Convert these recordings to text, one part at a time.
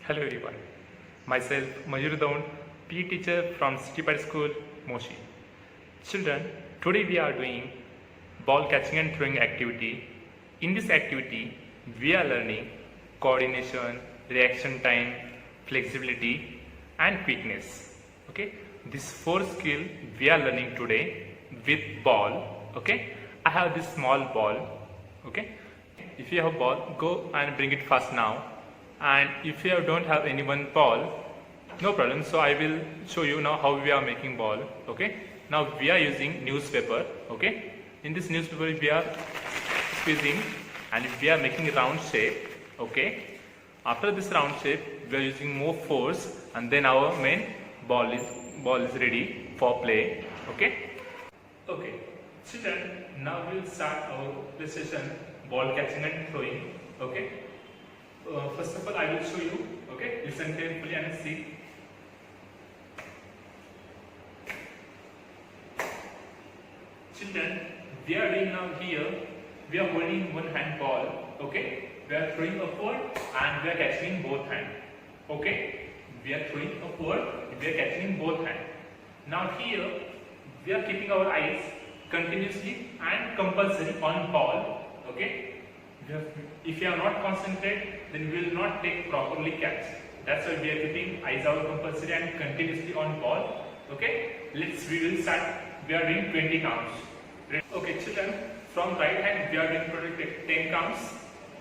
Hello everyone, myself Majur Daun, PE teacher from City Pad School, Moshi. Children, today we are doing ball catching and throwing activity. In this activity, we are learning coordination, reaction time, flexibility and quickness. Okay, these four skills we are learning today with ball. Okay, I have this small ball. Okay, if you have ball, go and bring it fast now. And if you don't have any one ball, no problem. So I will show you now how we are making ball. Okay, now we are using newspaper. Okay, in this newspaper we are squeezing and we are making a round shape. Okay, after this round shape we are using more force and then our main ball is ready for play. Okay, children, now we will start our play session, ball catching and throwing. Okay, first of all I will show you. Okay, listen carefully and see. Children, we are doing now here, we are holding one hand ball. Okay, we are throwing upward and we are catching in both hands. Okay, we are throwing upward, we are catching in both hands. Now here we are keeping our eyes continuously and compulsory on ball. Okay, if you are not concentrate, then we will not take properly catch. That's why we are keeping eyes out compulsory and continuously on ball. Okay, we will start. We are doing 20 counts. Okay, children, from right hand we are doing 10 counts.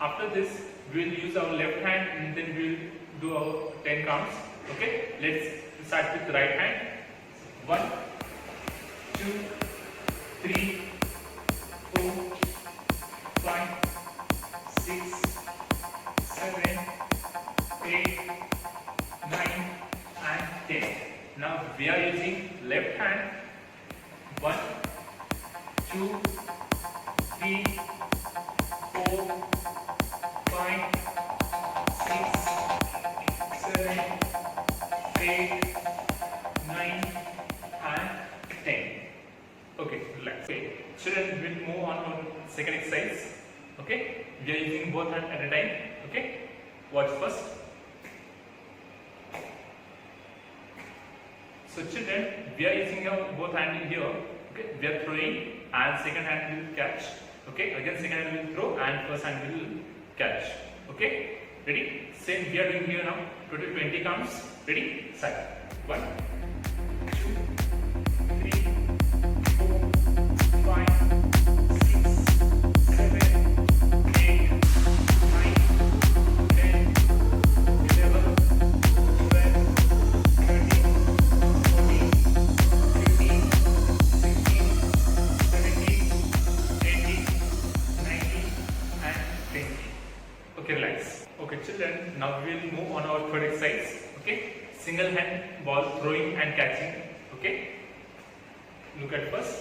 After this, we will use our left hand and then we will do our 10 counts. Okay, let's start with right hand. 1, 2, 3, 4, 5, 6, 7, 8, 9 and 10. Now we are using left hand. 1, 2, 3, 4, 5, 6, 7, 8, 9 and 10. Okay, relax. Okay, children, we will move on to second exercise. Okay, we are using both hands at a time. Okay, watch first. So children, we are using our both hands in here. Okay, we are throwing and second hand will catch. Okay, again second hand will throw and first hand will catch. Okay, ready? Same we are doing here now. Total 20 counts. Ready? Start. 1, 2, 3, 4, 5, 6, 7, 8, 9, 10, 11, 12, 13, 14, 15, 16, 17, 18, 19 and 20. Okay, relax. Okay, children, now we will move on our third exercise. Okay, single hand ball throwing and catching. Okay, look at first.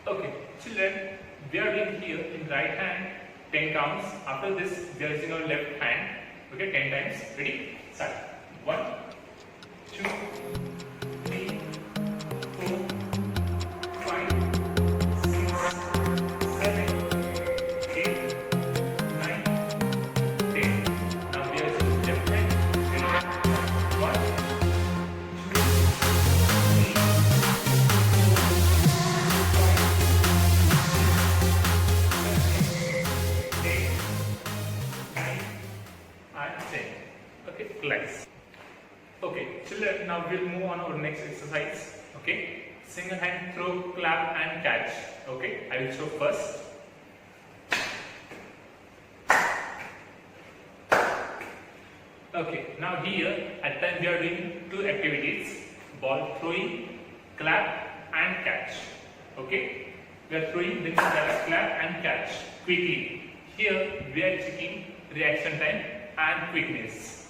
Okay, children, we are doing here in right hand 10 counts. After this, we are using our left hand. Okay, 10 times. Ready? Start. 1, 2, 3, 4, 5, 6, 7, 8, 9, 10. Now we are using left hand. Ready? 1, 2, 3, 10. Okay, relax. Okay, children, now we'll move on our next exercise. Okay, single hand throw, clap and catch. Okay, I will show first. Okay, now here at time we are doing two activities: ball throwing, clap and catch. Okay, we are throwing, then clap and catch quickly. Here we are checking reaction time and quickness.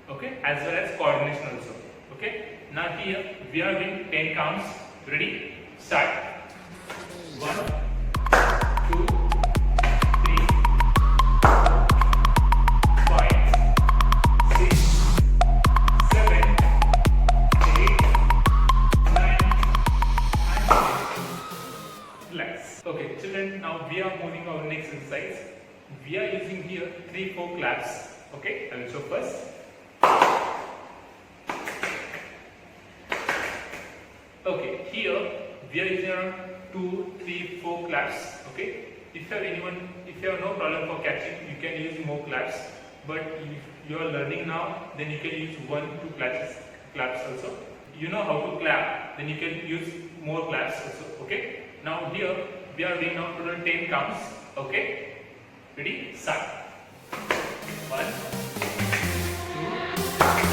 Okay, as well as coordination also. Okay, now here we are doing 10 counts. Ready? Start. 1, 2, 3, 4, 5, 6, 7, 8, 9 and 10. Relax. Okay, children, now we are moving our next exercise. We are using here 3-4 claps. Okay, I will show first. Okay, here we are using around 2-3-4 claps. Okay, if you have no problem for catching, you can use more claps. But if you are learning now, then you can use 1-2 claps also. You know how to clap, then you can use more claps also. Okay, now here we are doing now total 10 counts. Okay, ready, start. 1, 2, 3, 4, 5,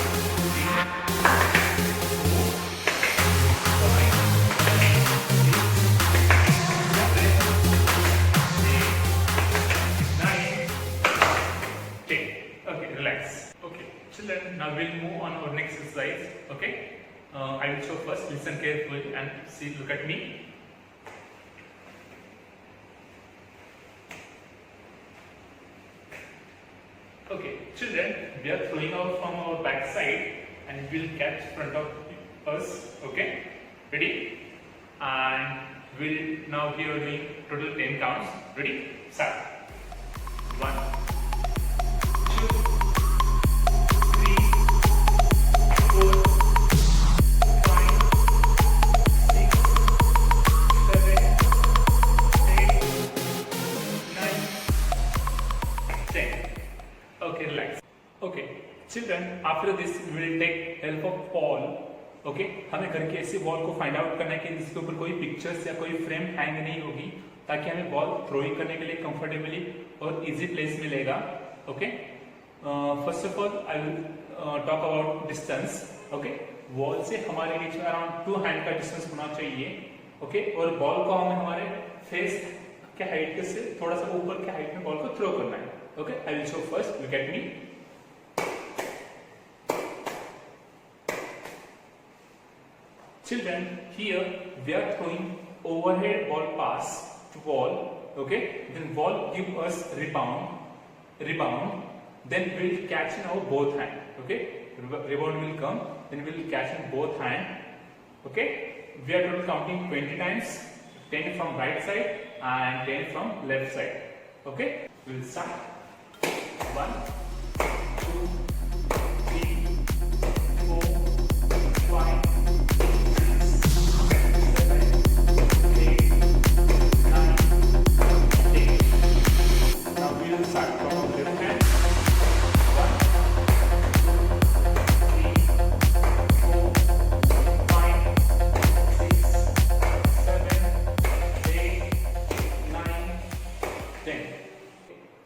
6, 7, 8, 9, 10. Okay, relax. Okay, children, now we'll move on our next exercise. Okay, I will show first. Listen carefully and see. Look at me. Okay, children, we are throwing out from our back side and we'll catch front of us. Okay, ready? And we'll now here doing total 10 counts. Ready? Start. 1, 2, 3, 4, 5, 6, 7, 8, 9, 10. Okay, relax. Okay, children, after this we will take help of ball. Okay, हमें घर के ऐसे ball को find out करना है कि जिसके ऊपर कोई पिक्चर्स या कोई फ्रेम हैंग नहीं होगी, ताकि हमें बॉल थ्रोइंग करने के लिए कंफर्टेबली और इजी प्लेस मिलेगा. Okay, first of all I will talk about distance. Okay, ball से हमारे बीच में अराउंड 2 हैंड का डिस्टेंस होना चाहिए. ओके, और बॉल को हमें हमारे फेस के हाइट से थोड़ा सा ऊपर के हाइट में बॉल को थ्रो करना है. Okay, I will show first. Look at me. Children, here we are throwing overhead ball pass to ball. Okay, then ball give us rebound. Then we'll catch in our both hand. Okay, rebound will come. Then we'll catch in both hand. Okay, we are total counting 20 times. 10 from right side and 10 from left side. Okay, we'll start. 1, 2, 3, 4, 5, 6, 7, 8, 9, 10. Now we will start from our left hand. 1, 2, 3, 4, 5, 6, 7, 8, 9, 10.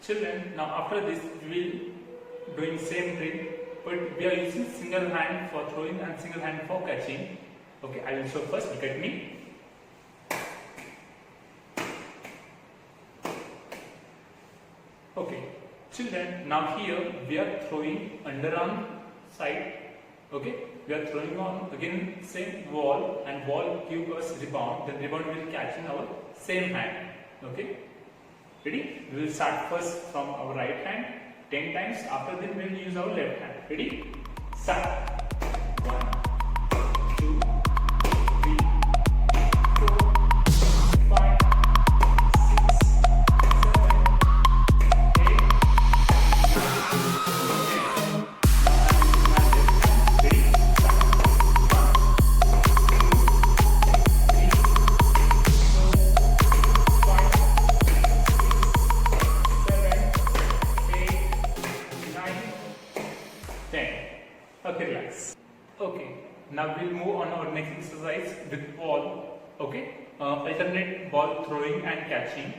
Children, now after this we will doing same trick, but we are using single hand for throwing and single hand for catching. Okay, I will show first. Look at me. Okay, children, now here we are throwing underarm side. Okay, we are throwing on again same wall, and wall give us rebound. Then rebound will catch in our same hand. Okay. Ready? We will start first from our right hand 10 times. After that, we will use our left hand. Ready? Start. 1, 2, 3, 4, 5, 6, 7, 8, 9, 10. Ready? Start. 1, 2, 3, 4, 5, 10. Okay, relax. Okay, now we'll move on our next exercise with ball. Okay, alternate ball throwing and catching.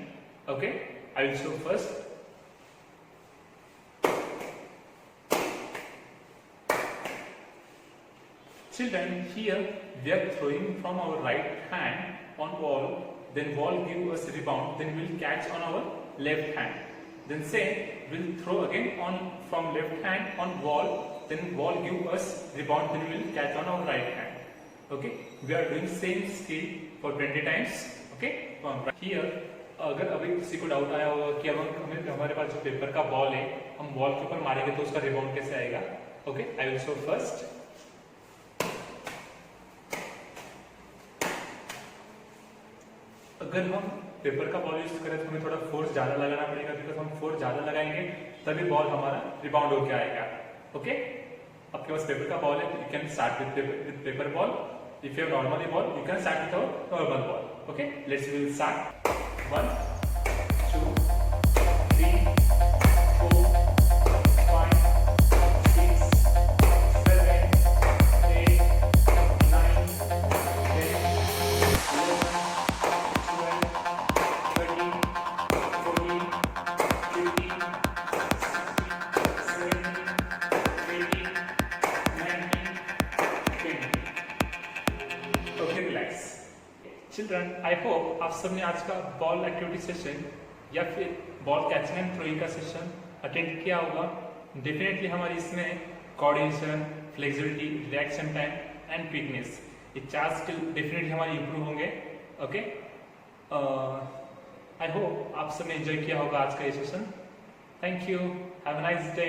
Okay, I will show first. Children, here we are throwing from our right hand on ball. Then ball give us rebound. Then we'll catch on our left hand. Then same, we'll throw again on from left hand on ball. Then ball give us rebound. Then we'll catch on our right hand. Okay, we are doing same skill for 20 times. Okay, here अगर अभी किसी को doubt आया होगा कि हमें हमारे पास जो पेपर का बॉल है, हम बॉल के ऊपर मारेंगे तो उसका रिबाउंड कैसे आएगा. Okay, I will show first. अगर हम पेपर का बॉल यूज करें तो हमें थोड़ा फोर्स ज्यादा लगाना पड़ेगा, बिकॉज हम फोर्स ज्यादा लगाएंगे तभी बॉल हमारा रिबाउंड होके आएगा। ओके, आपके पास पेपर का बॉल है तो you can start with paper ball. If you have normally ball you can start with normal ball. Okay, let's will start. 1 2 3 4 5 6 7 8 9 10 11 12 13 14 15 16 17 18 19 20। Okay, relax. Children, I hope आप सबने आज का बॉल एक्टिविटी सेशन या फिर ball catching and throwing का session attend किया होगा। Definitely हमारी इसमें coordination, flexibility, reaction time and quickness, ये 4 स्किल डेफिनेटली हमारी इंप्रूव होंगे। ओके, आई होप आप सबने एंजॉय किया होगा आज का ये session. Thank you, have a nice day.